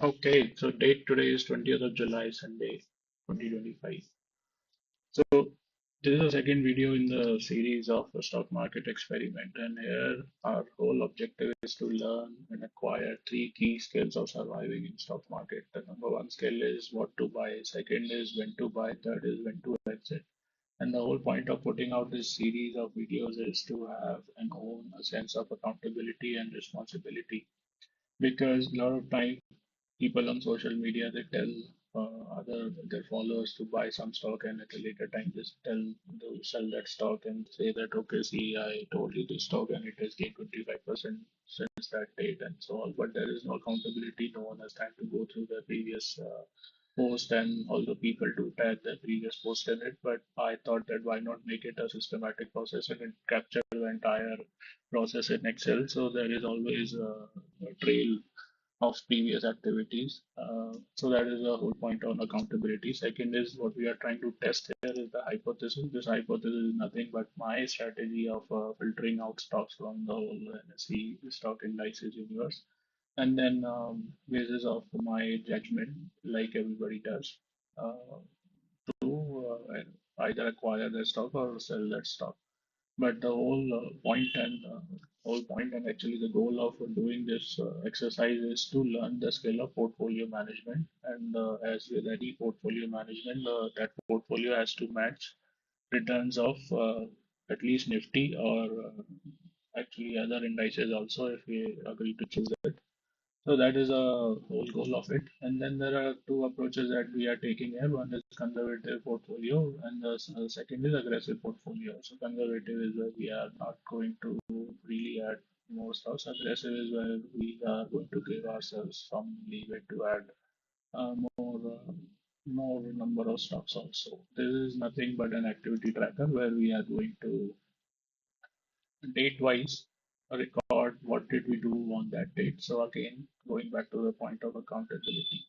Okay, so date today is 20th of July, Sunday, 2025. So this is the second video in the series of a stock market experiment, and here our whole objective is to learn and acquire three key skills of surviving in stock market. The number one skill is what to buy, second is when to buy, third is when to exit. And the whole point of putting out this series of videos is to have and own a sense of accountability and responsibility because a lot of time people on social media they tell other their followers to buy some stock and at a later time just tell they'll sell that stock and say that okay see I told you this stock and it has gained 25% since that date and so on, but there is no accountability. No one has time to go through the previous post, and although people do tag the previous post in it, but I thought that why not make it a systematic process and it capture the entire process in Excel, so there is always a trail of previous activities. So that is the whole point on accountability. Second is what we are trying to test here is the hypothesis. This hypothesis is nothing but my strategy of filtering out stocks from the whole NSE stock indices universe. And then basis of my judgment, like everybody does, uh, to either acquire that stock or sell that stock. But the whole point and actually the goal of doing this exercise is to learn the skill of portfolio management. And as with any portfolio management, that portfolio has to match returns of at least Nifty or actually other indices also if we agree to choose it. So that is a whole goal of it. And then there are two approaches that we are taking here. One is conservative portfolio, and the second is aggressive portfolio. So conservative is where we are not going to really add more stocks. Aggressive is where we are going to give ourselves some leeway to add more number of stocks also. This is nothing but an activity tracker where we are going to date wise record what did we do on that date. So again, going back to the point of accountability.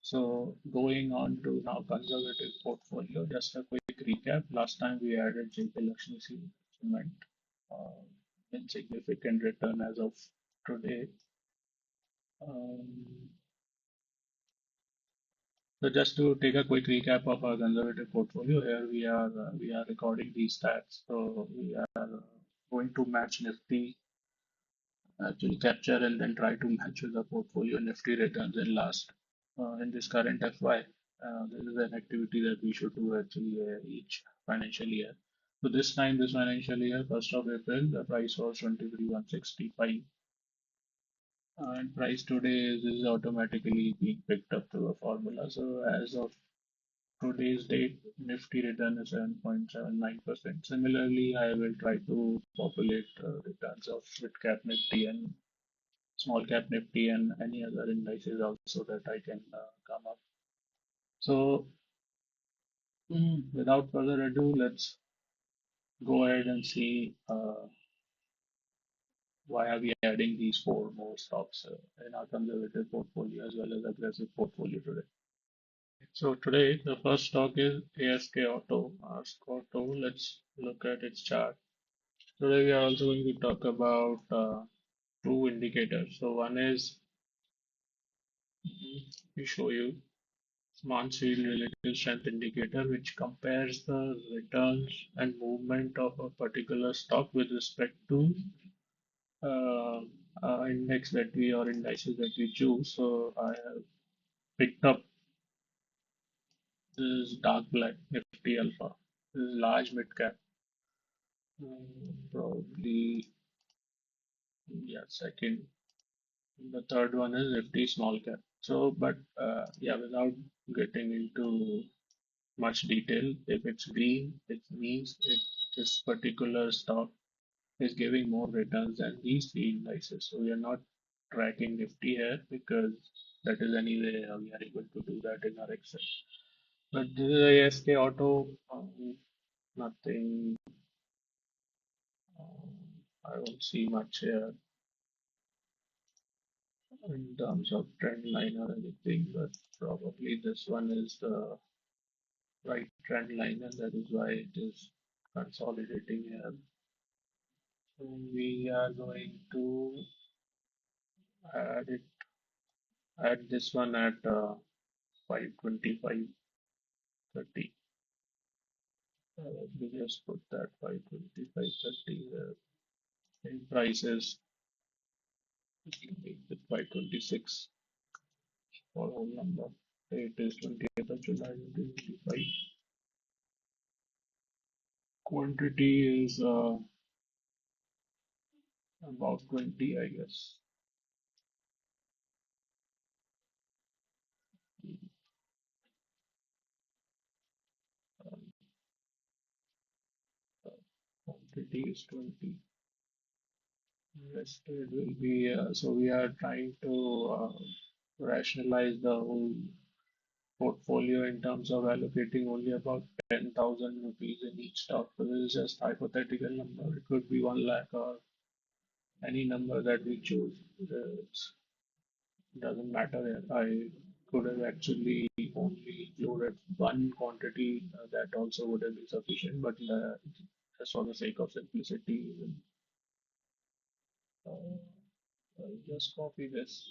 So going on to now conservative portfolio, just a quick recap. Last time we added JP Lakshmi Cement, uh, insignificant return as of today. Um, so just to take a quick recap of our conservative portfolio, here we are recording these stats. So we are going to match Nifty actually capture and then try to match with the portfolio Nifty returns in last in this current FY. This is an activity that we should do actually each financial year. So this time, this financial year, 1st of April, the price was 23,165, and price today is automatically being picked up through a formula. So as of today's date, Nifty return is 7.79%. Similarly, I will try to populate returns of mid cap Nifty and small cap Nifty and any other indices also that I can come up. So without further ado, let's go ahead and see why are we adding these four more stocks in our conservative portfolio as well as aggressive portfolio today. So today the first stock is ASK Auto. ASK Auto. Let's look at its chart. Today we are also going to talk about two indicators. So one is we show you Monsoon Relative Strength Indicator, which compares the returns and movement of a particular stock with respect to uh, index that we or indices that we choose. So I have picked up this dark black Nifty Alpha. This is large mid cap, probably yeah second. The third one is Nifty small cap. So, but yeah, without getting into much detail. If it's green, it means this particular stock is giving more returns than these three indices. So we are not tracking Nifty here because that is anyway we are able to do that in our Excel. But this is ASK Auto, nothing. I don't see much here in terms of trend line or anything, but probably this one is the right trend line, and that is why it is consolidating here. So we are going to add it Add this one at 525.30. We just put that 525.30 there. In prices, make it 526 for whole number. Date is 20th of July 2025. Quantity is about 20, I guess. Um, Quantity is 20. Invested will be, so we are trying to rationalize the whole portfolio in terms of allocating only about 10,000 rupees in each stock. So this is just hypothetical number. It could be 1 lakh or any number that we choose. It doesn't matter. I could have actually only included one quantity that also would have been sufficient, but just for the sake of simplicity, uh, I'll just copy this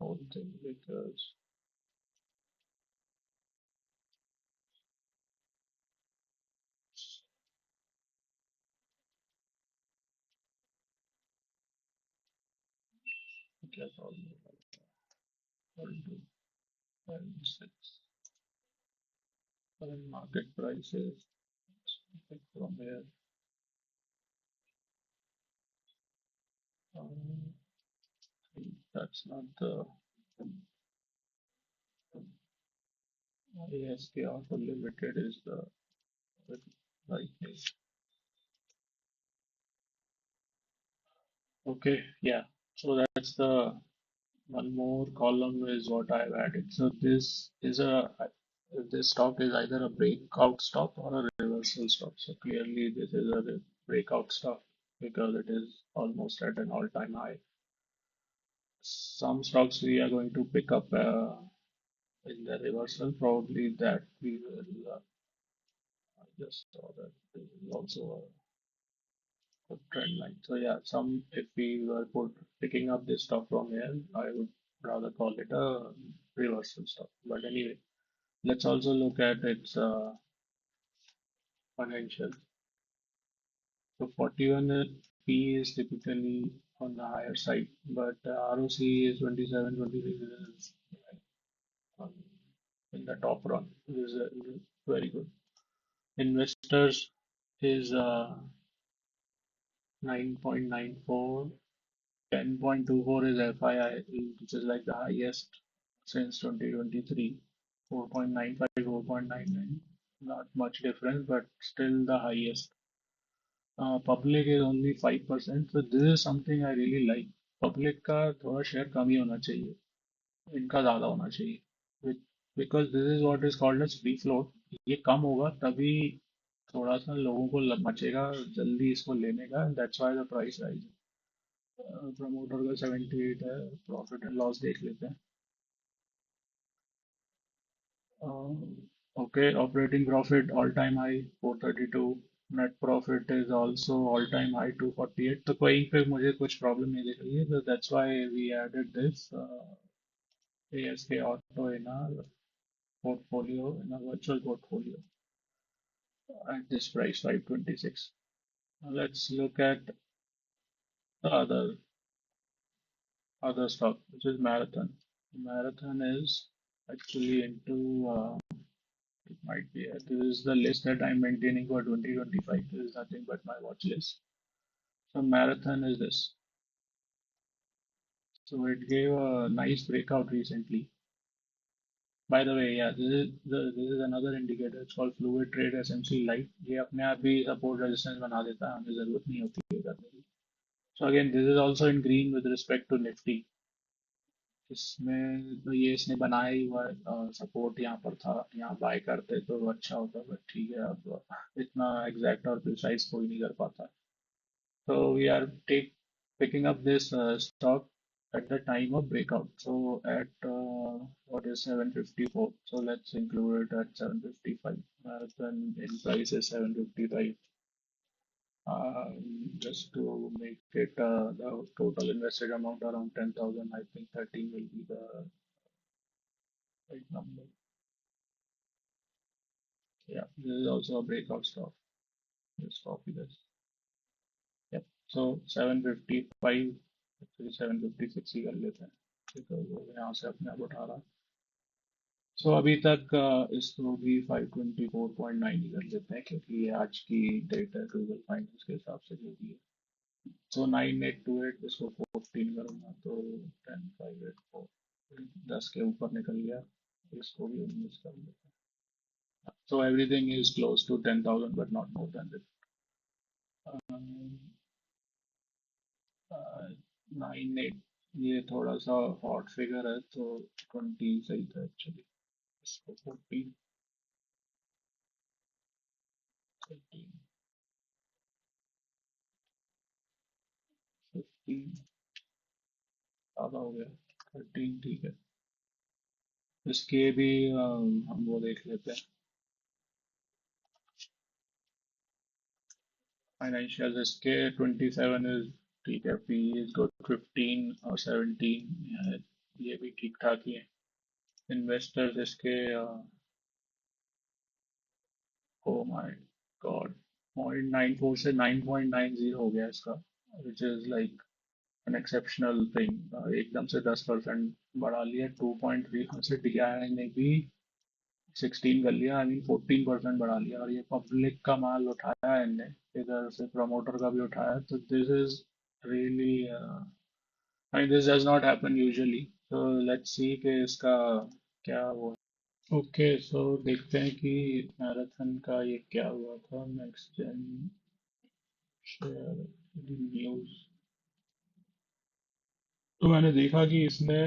whole thing because it has all to and six current market prices. Pick from here. Um, that's not the ASK Auto Limited is the right name. Okay, yeah. So that's the one more column is what I've added. So this stock is either a breakout stock or a reversal stock. So clearly this is a breakout stock because it is almost at an all-time high. Some stocks we are going to pick up in the reversal, probably that we will I just saw that this is also a good trend line. So yeah, some if we were picking up this stock from here, I would rather call it a reversal stock. But anyway, let's also look at its financial. So 41 P is typically on the higher side, but ROC is 27, 23 is um, in the top run. This is very good. Investors is 9.94. 10.24 is FII, which is like the highest since 2023. 4.95, 4.99, not much difference, but still the highest. Public is only 5%, so this is something I really like. Public का थोड़ा share कम ही होना चाहिए, इनका ज़्यादा होना चाहिए. Because this is what is called as free float. ये कम होगा तभी थोड़ा सा लोगों को मचेगा जल्दी इसको लेने का. That's why the price rise. Promoter का 78 है. प्रॉफिट एंड लॉस देख लेते हैं. Okay, operating profit all time high 432. Net profit is also all time high 248. तो कहीं पे मुझे कुछ प्रॉब्लम नहीं दिख रही है. तो that's why we added this ASK Auto in our portfolio, in a virtual portfolio at this price 526. Now let's look at the other stock, which is Marathon. Marathon is actually into it might be. This is the list that I'm maintaining for 2025. This is nothing but my watch list. So Marathon is this. So it gave a nice breakout recently. By the way, yeah, this is another indicator. It's called Fluid Trade SMC Light. ये अपने आप भी support resistance बना देता है. हमें जरूरत नहीं होती है करने की. So again, this is also in green with respect to Nifty. इसमें तो ये इसने बनाया ही हुआ है. सपोर्ट यहाँ पर था, यहाँ बाय करते तो अच्छा होता, बट ठीक है. अब इतना एग्जैक्ट और प्रिसाइज कोई नहीं कर पाता. So we are picking up this stock at the time of breakout. So at what is 754. So let's include it at 755. Marathon in price is 755. Just to make it the total invested amount around 10,000, I think 13 will be the right number. Yeah, this is also a breakout stock. Just copy this. Yep. So 755, actually 756 ही कर लेते हैं, because वो यहाँ से अपने आप उठा रहा है. सो अभी तक इसको भी 524.9 ही कर लेते हैं, क्योंकि ये आज की डेट है गूगल फाइनेंस के हिसाब से जो भी है. सो 9828 इसको 14 करूंगा तो 10584, 10 के ऊपर निकल गया. इसको भी 19 कर लेते हैं. So everything is close to 10,000 but not more than this. 98, ये थोड़ा सा हॉट फिगर है, तो 20 सही था एक्चुअली. इसको 14, 13, 15 ज़्यादा हो गया. 13 ठीक है. इसके भी हम वो देख लेते हैं. फाइनेंशियल इसके 27 इज ठीक है. पी इज गुड 15 और 17, ये भी ठीक ठाक ही है. इन्वेस्टर्स इसके ओ माय गॉड 0.94 से 9.90 हो गया इसका, which is like an exceptional thing. एकदम से 10% बढ़ा लिया. 2.3 से DI ने भी 16 कर लिया, आई मीन 14% बढ़ा लिया. और ये पब्लिक का माल उठाया है इनने, इधर से प्रमोटर का भी उठाया. तो this is really, I mean this does not happen usually. तो लेट्स सी कि इसका क्या वो. ओके, सो देखते हैं कि मैराथन का ये क्या हुआ था. Next gen share news. तो मैंने देखा कि इसने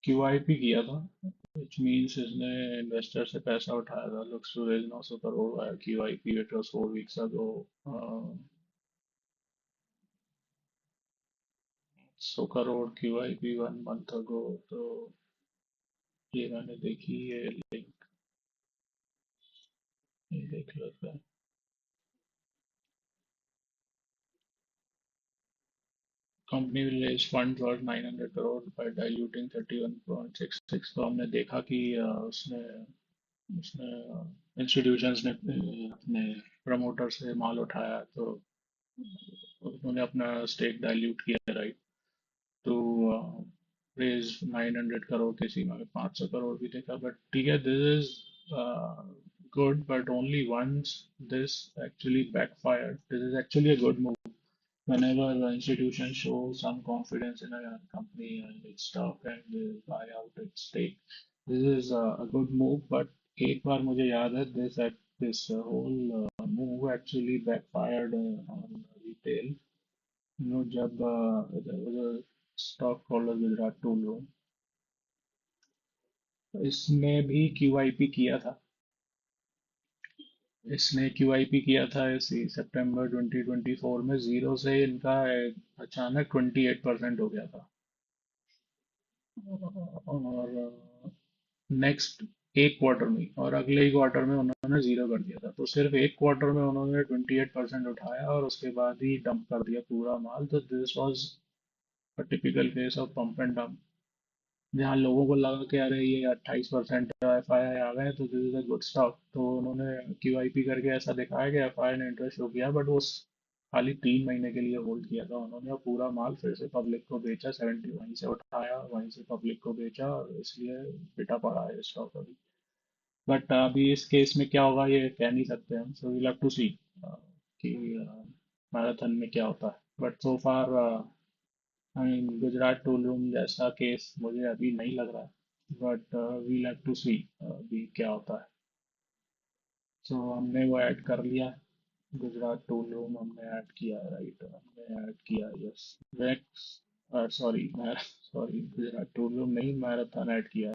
QIP किया था, which means इसने इन्वेस्टर से पैसा उठाया था. लुक्स टू रेज 900 करोड़ आया QIP. It was 4 weeks ago. 100 crore QIP 1 month ago. तो ये मैंने देखी, ये लिंक ये देख लेते हैं. Company will raise funds worth 900 crore by diluting 31.66. तो हमने देखा कि उसने उसने इंस्टीट्यूशंस ने अपने प्रमोटर से माल उठाया, तो उन्होंने अपना स्टेक डाइल्यूट किया, राइट. टू रेज 900 करोड़ की सीमा में 500 करोड़ भी देखा. बट ठीक है, this is good, but only once this actually backfired. This is actually a good move. Whenever institutions show some confidence in a company and its stock and they buy out its stake, this is a good move. But एक बार मुझे याद है, this whole move actually backfired on retail. जब there was a stock called as Gujarat tool room, इसने भी QIP किया था. इसने QIP किया था इसी सितंबर 2024 में. जीरो से इनका अचानक 28% हो गया था. और नेक्स्ट एक क्वार्टर में, और अगले ही क्वार्टर में उन्होंने जीरो कर दिया था. तो सिर्फ एक क्वार्टर में उन्होंने 28% उठाया और उसके बाद ही डंप कर दिया पूरा माल. तो this was a typical case of pump and dump, जहाँ लोगों को लगा कि अरे ये 28% FII आ गए तो this is a good stock. तो उन्होंने QIP करके ऐसा दिखाया कि FII ने इंटरेस्ट शो किया, बट वो खाली 3 महीने के लिए होल्ड किया था उन्होंने, और पूरा माल फिर से पब्लिक को बेचा. 70 वहीं से उठाया, वहीं से पब्लिक को बेचा, और इसलिए पिटा पड़ा है स्टॉक अभी. बट अभी इस केस में क्या होगा ये कह नहीं सकते हम. सो वील हैव टू सी कि मैराथन में क्या होता है. But so far I mean Gujarat tool room जैसा केस मुझे अभी नहीं लग रहा है. बट वील हैव टू सी अभी क्या होता है. सो हमने वो ऐड कर लिया. गुजरात टूल रूम हमने ऐड किया, राइट. हमने ऐड किया, यस. वेक्स, sorry, sorry, Gujarat tool room नहीं, मैराथन ऐड किया.